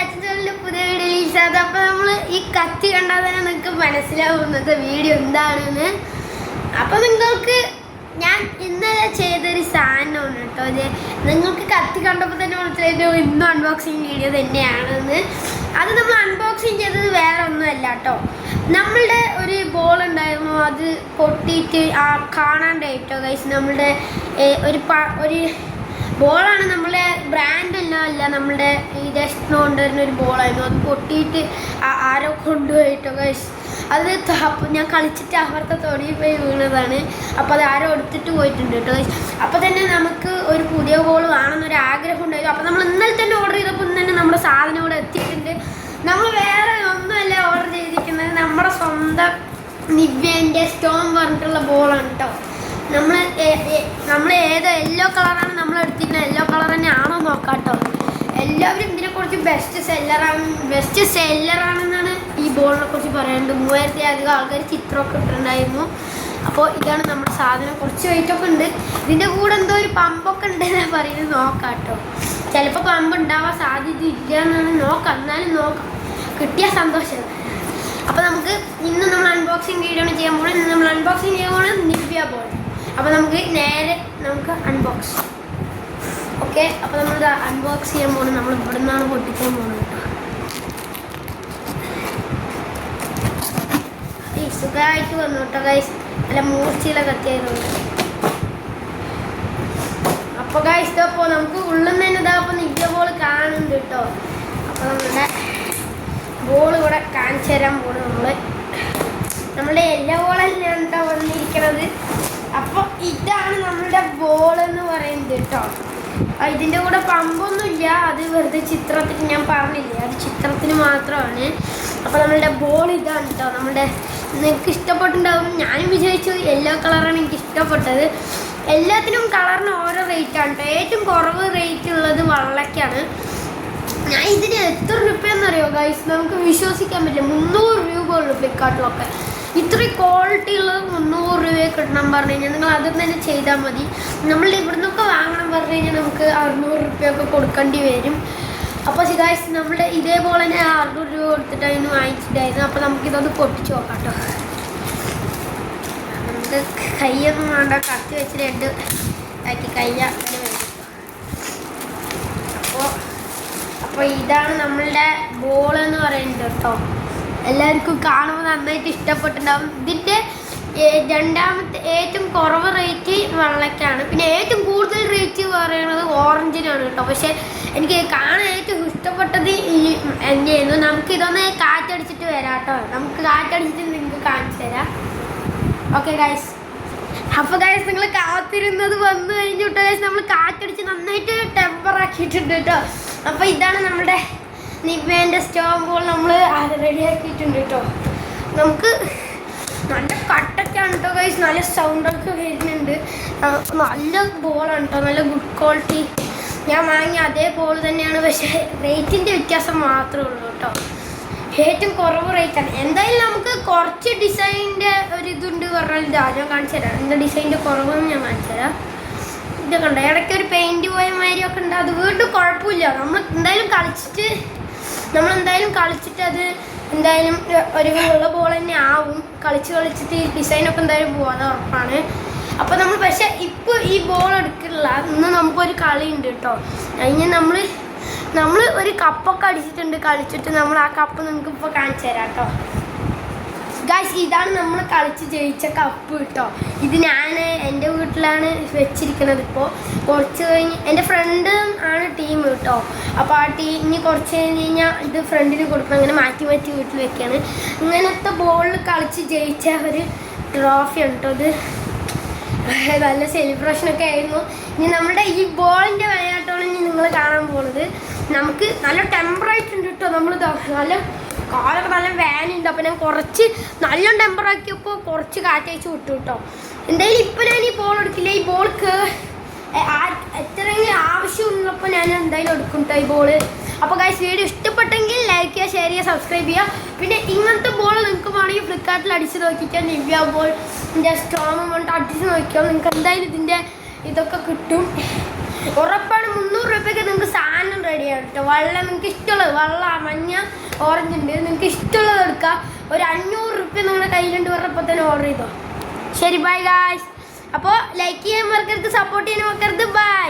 പുതിയ വീഡിയോ. അപ്പൊ നമ്മള് ഈ കത്തി കണ്ടാൽ തന്നെ നിങ്ങൾക്ക് മനസ്സിലാവുന്നത് വീഡിയോ എന്താണെന്ന്. അപ്പൊ നിങ്ങൾക്ക് ഞാൻ ഇന്നലെ ചെയ്തൊരു സാധനമാണ് കേട്ടോ. അത് നിങ്ങൾക്ക് കത്തി കണ്ടപ്പോൾ തന്നെ മനസ്സിലായിട്ട് ഇന്നും അൺബോക്സിങ് വീഡിയോ തന്നെയാണെന്ന്. അത് നമ്മൾ അൺബോക്സിങ് ചെയ്തത് വേറെ ഒന്നുമല്ല കേട്ടോ. നമ്മളുടെ ഒരു ബോൾ ഉണ്ടായിരുന്നു, അത് പൊട്ടിയിട്ട് കാണാണ്ടായിട്ടോ ഗൈസ്. നമ്മളുടെ ഒരു ബോളാണ്, നമ്മളെ ബ്രാൻഡെല്ലാം അല്ല, നമ്മളുടെ ഈ ഡെസ്റ്റിന് കൊണ്ടുവരുന്ന ഒരു ബോളായിരുന്നു. അത് പൊട്ടിയിട്ട് ആരോ കൊണ്ടുപോയിട്ടോ ഗൈസ്. അത് ഞാൻ കളിച്ചിട്ട് അപ്പുറത്തെ തൊടിയിൽ പോയി വീണതാണ്. അപ്പോൾ അത് ആരോ എടുത്തിട്ട് പോയിട്ടുണ്ട് കേട്ടോ ഗൈസ്. അപ്പോൾ തന്നെ നമുക്ക് ഒരു പുതിയ ബോൾ വേണമെന്നൊരു ആഗ്രഹം ഉണ്ടായിരുന്നു. അപ്പോൾ നമ്മൾ ഇന്നലെ തന്നെ ഓർഡർ ചെയ്തപ്പോൾ തന്നെ നമ്മുടെ സാധനം ഇവിടെ എത്തിയിട്ടുണ്ട്. നമ്മൾ വേറെ ഒന്നുമല്ല ഓർഡർ ചെയ്തിരിക്കുന്നത്, നമ്മുടെ സ്വന്തം നിവ്യേൻ്റെ സ്റ്റോം പറഞ്ഞിട്ടുള്ള ബോളാണ് കേട്ടോ. നമ്മൾ ഏതോ യെല്ലോ കളറാണ് നമ്മൾ എടുത്തിരിക്കുന്നത്. യെല്ലോ കളർ തന്നെ ആണോ നോക്കാം കേട്ടോ. എല്ലാവരും ഇതിനെക്കുറിച്ച് ബെസ്റ്റ് സെല്ലറാണെന്നാണ് ഈ ബോളിനെ കുറിച്ച് പറയുന്നത്. 3000 അധികം ആൾക്കാർ ചിത്രമൊക്കെ ഇട്ടിട്ടുണ്ടായിരുന്നു. അപ്പോൾ ഇതാണ് നമ്മുടെ സാധനം. കുറച്ച് വെയിറ്റൊക്കെ ഉണ്ട്. ഇതിൻ്റെ കൂടെ എന്തോ ഒരു പമ്പൊക്കെ ഉണ്ടെന്നാണ് പറയുന്നത്. നോക്കാം കേട്ടോ. ചിലപ്പോൾ പമ്പ് ഉണ്ടാവാൻ സാധ്യത ഇല്ല എന്നാണ്. നോക്കാം, എന്നാലും നോക്കാം, കിട്ടിയ സന്തോഷം. അപ്പോൾ നമുക്ക് ഇന്ന് നമ്മൾ അൺബോക്സിങ് വീഡിയോ ചെയ്യാൻ പോകണം. ഇന്ന് നമ്മൾ അൺബോക്സിങ് ചെയ്യാൻ പോകുന്നത് നിവ്യ ബോൾ. അപ്പോൾ നമുക്ക് നേരെ അൺബോക്സ്. ഓക്കെ, അപ്പോൾ നമ്മൾ അൺബോക്സ് ചെയ്യാൻ പോകുന്നത് നമ്മൾ ഇവിടെ നിന്നാണ് പൊട്ടിക്കാൻ പോകുന്നത് കേട്ടോ. ഈ സുഖമായിട്ട് വന്നു കേട്ടോ ഗൈസ്. നല്ല മൂർച്ചയിലെ കത്തിയായതുകൊണ്ട്. അപ്പോൾ ഗൈസ് ഇതപ്പോൾ നമുക്ക് ഉള്ളിൽ നിന്ന് തന്നെ ഇതാപ്പോൾ നിവ്യ ബോൾ കാണുന്നുണ്ട് കേട്ടോ. അപ്പോൾ നമ്മളുടെ ബോൾ ഇവിടെ കാണിച്ചു തരാൻ പോകുന്നത് നമ്മളുടെ എല്ലാ ബോളെല്ലാം കേട്ടോ വന്നിരിക്കണത്. അപ്പോൾ ഇതാണ് നമ്മളുടെ ബോൾ എന്ന് പറയുന്നത് കേട്ടോ. ഇതിൻ്റെ കൂടെ പമ്പൊന്നുമില്ല, അത് വെറുതെ ചിത്രത്തിന്, ഞാൻ പറഞ്ഞില്ലേ, അത് ചിത്രത്തിന് മാത്രമാണ്. അപ്പോൾ നമ്മളുടെ ബോൾ ഇതാണ് കേട്ടോ. നിങ്ങൾക്ക് ഇഷ്ടപ്പെട്ടിട്ടുണ്ടാവും. ഞാനും വിചാരിച്ചു യെല്ലോ കളറാണ് എനിക്ക് ഇഷ്ടപ്പെട്ടത്. എല്ലാത്തിനും കളറിന് ഓരോ റേറ്റാണ് കേട്ടോ. ഏറ്റവും കുറവ് റേറ്റ് ഉള്ളത് വള്ളക്കാണ്. ഞാൻ ഇതിന് എത്ര രൂപയെന്നറിയോ ഗൈസ്, നമുക്ക് വിശ്വസിക്കാൻ പറ്റില്ല. 300 രൂപ ഉള്ളൂ ഫ്ലിപ്കാർട്ടിലൊക്കെ. ഇത്രയും ക്വാളിറ്റി ഉള്ളത് 300 രൂപയൊക്കെ കിട്ടണം പറഞ്ഞു കഴിഞ്ഞാൽ നിങ്ങൾ അതും തന്നെ ചെയ്താൽ മതി. നമ്മൾ ഇവിടെ നിന്നൊക്കെ വാങ്ങണം പറഞ്ഞു കഴിഞ്ഞാൽ നമുക്ക് 600 രൂപയൊക്കെ കൊടുക്കേണ്ടി വരും. അപ്പോൾ ഗൈസ് നമ്മുടെ ഇതേപോലെ തന്നെ 600 രൂപ കൊടുത്തിട്ടായിരുന്നു വാങ്ങിച്ചിട്ടായിരുന്നു. അപ്പോൾ നമുക്കിതൊന്ന് പൊട്ടിച്ച് നോക്കാം കേട്ടോ. നമുക്ക് കയ്യൊന്നും വേണ്ട, കത്തി വെച്ച് 2 ആക്കി കയ്യ വരും. അപ്പോൾ ഇതാണ് നമ്മളുടെ ബോൾ എന്ന് പറയുന്നത് കേട്ടോ. എല്ലാവർക്കും കാണുമ്പോൾ നന്നായിട്ട് ഇഷ്ടപ്പെട്ടിട്ടുണ്ടാവും. ഇതിൻ്റെ രണ്ടാമത്തെ ഏറ്റവും കുറവ് റേറ്റ് വെള്ളക്കാണ്. പിന്നെ ഏറ്റവും കൂടുതൽ റേറ്റ് പറയുന്നത് ഓറഞ്ചിനാണ് കേട്ടോ. പക്ഷേ എനിക്ക് കാണാൻ ഏറ്റവും ഇഷ്ടപ്പെട്ടത് ഈ എന്നെയായിരുന്നു. നമുക്കിതൊന്ന് കാറ്റടിച്ചിട്ട് വരാം കേട്ടോ. നമുക്ക് കാറ്റടിച്ചിട്ട് നിങ്ങൾക്ക് കാണിച്ചു തരാം. Okay guys. അപ്പോൾ ഗൈസ് നിങ്ങൾ കാത്തിരുന്നത് വന്നു കഴിഞ്ഞു കേട്ടോ ഗൈസ്. നമ്മൾ കാറ്റടിച്ച് നന്നായിട്ട് ടെമ്പർ ആക്കിയിട്ടുണ്ട് കേട്ടോ. അപ്പോൾ ഇതാണ് നമ്മുടെ നിവ്യേൻ്റെ സ്റ്റോം ബോൾ. നമ്മൾ റെഡിയാക്കിയിട്ടുണ്ട് കേട്ടോ. നമുക്ക് നല്ല കട്ടൊക്കെയാണ് കേട്ടോ ഗൈസ്. നല്ല സൗണ്ടൊക്കെ വരുന്നുണ്ട്. നല്ല ബോളാണ് കേട്ടോ, നല്ല ഗുഡ് ക്വാളിറ്റി. ഞാൻ വാങ്ങിയ അതേ ബോൾ തന്നെയാണ്, പക്ഷേ റേറ്റിൻ്റെ വ്യത്യാസം മാത്രമേ ഉള്ളൂ കേട്ടോ. ഏറ്റവും കുറവ് റേറ്റാണ്. എന്തായാലും നമുക്ക് കുറച്ച് ഡിസൈനിൻ്റെ ഒരിതുണ്ട് പറഞ്ഞാൽ ഇത് ആദ്യം കാണിച്ചു തരാം. എന്താ ഡിസൈനിൻ്റെ കുറവെന്ന് ഞാൻ കാണിച്ചു തരാം. ഇതൊക്കെ ഉണ്ട്, ഇടയ്ക്ക് ഒരു പെയിൻറ്റ് പോയ മാതിരിയൊക്കെ ഉണ്ട്. അത് വീണ്ടും കുഴപ്പമില്ല. നമ്മൾ എന്തായാലും കളിച്ചിട്ട് അത് എന്തായാലും ഒരു വെള്ള ബോൾ തന്നെ ആവും. കളിച്ചിട്ട് ഈ ഡിസൈനൊക്കെ എന്തായാലും പോകാതെ ഉറപ്പാണ്. അപ്പോൾ നമ്മൾ പക്ഷേ ഇപ്പോൾ ഈ ബോൾ എടുക്കില്ല. ഇന്ന് നമുക്കൊരു കളി ഉണ്ട് കേട്ടോ. അതിന് നമ്മൾ ഒരു കപ്പൊക്കെ അടിച്ചിട്ടുണ്ട് കളിച്ചിട്ട്. നമ്മൾ ആ കപ്പ് നിങ്ങൾക്ക് ഇപ്പോൾ കാണിച്ചു തരാം കേട്ടോ. ഗൈസ് ഇതാണ് നമ്മൾ കളിച്ച് ജയിച്ച കപ്പ് കേട്ടോ. ഇത് ഞാൻ എൻ്റെ വീട്ടിലാണ് വെച്ചിരിക്കുന്നത്. ഇപ്പോൾ കുറച്ച് കഴിഞ്ഞ് എൻ്റെ ഫ്രണ്ട് ആണ് ടീം കേട്ടോ. അപ്പോൾ ആ ഇനി കുറച്ച് കഴിഞ്ഞ് കഴിഞ്ഞാൽ ഇത് ഫ്രണ്ടിന് കൊടുക്കണം. അങ്ങനെ മാറ്റി വീട്ടിൽ വെക്കുകയാണ്. ഇങ്ങനത്തെ ബോളിൽ കളിച്ച് ജയിച്ച ഒരു ട്രോഫിയാണ് കേട്ടോ. ഇത് നല്ല സെലിബ്രേഷനൊക്കെ ആയിരുന്നു. ഇനി നമ്മുടെ ഈ ബോളിൻ്റെ വിളയാട്ടമാണ് ഇനി നിങ്ങൾ കാണാൻ പോകുന്നത്. നമുക്ക് നല്ല ടെമ്പറായിട്ടുണ്ട് കേട്ടോ. നമ്മൾ നല്ല കാലൊക്കെ നല്ല വാനുണ്ട്. അപ്പോൾ ഞാൻ കുറച്ച് നല്ല ടെമ്പറാക്കിയപ്പോൾ കുറച്ച് കാറ്റയച്ച് വിട്ടു കേട്ടോ. എന്തായാലും ഇപ്പോൾ ഞാൻ ഈ ബോൾ എടുക്കില്ല. ഈ ബോൾക്ക് എത്രയെങ്കിലും ആവശ്യമുള്ളപ്പോൾ ഞാൻ എന്തായാലും എടുക്കും കേട്ടോ ഈ ബോള്. അപ്പോൾ ഗൈസ് വീഡിയോ ഇഷ്ടപ്പെട്ടെങ്കിൽ ലൈക്ക് ചെയ്യുക, ഷെയർ ചെയ്യുക, സബ്സ്ക്രൈബ് ചെയ്യുക. പിന്നെ ഇങ്ങനത്തെ ബോൾ നിങ്ങൾക്ക് വേണമെങ്കിൽ ഫ്ലിപ്കാർട്ടിൽ അടിച്ച് നോക്കിയാൽ നിവ്യ ബോൾ സ്റ്റോം കൊണ്ട് അടിച്ച് നോക്കിയാൽ നിങ്ങൾക്ക് എന്തായാലും ഇതിൻ്റെ ഇതൊക്കെ കിട്ടും. ഉറപ്പാണ്. 500 രൂപയ്ക്ക് നിങ്ങൾക്ക് സാധനം റെഡിയാണ് കേട്ടോ. വെള്ളം നിങ്ങൾക്ക് ഇഷ്ടമുള്ളത്, വെള്ളം മഞ്ഞ ഓറഞ്ച് ഉണ്ട്, നിങ്ങൾക്ക് ഇഷ്ടമുള്ളത് എടുക്കാം. ഒരു 500 രൂപ നിങ്ങളുടെ കയ്യിലുണ്ട് പറഞ്ഞപ്പോൾ തന്നെ ഓർഡർ ചെയ്തോ. ശരി, ബൈ ഗായ്സ്. അപ്പോൾ ലൈക്ക് ചെയ്യാൻ മറക്കരുത്, സപ്പോർട്ട് ചെയ്യാൻ മറക്കരുത്. ബൈ.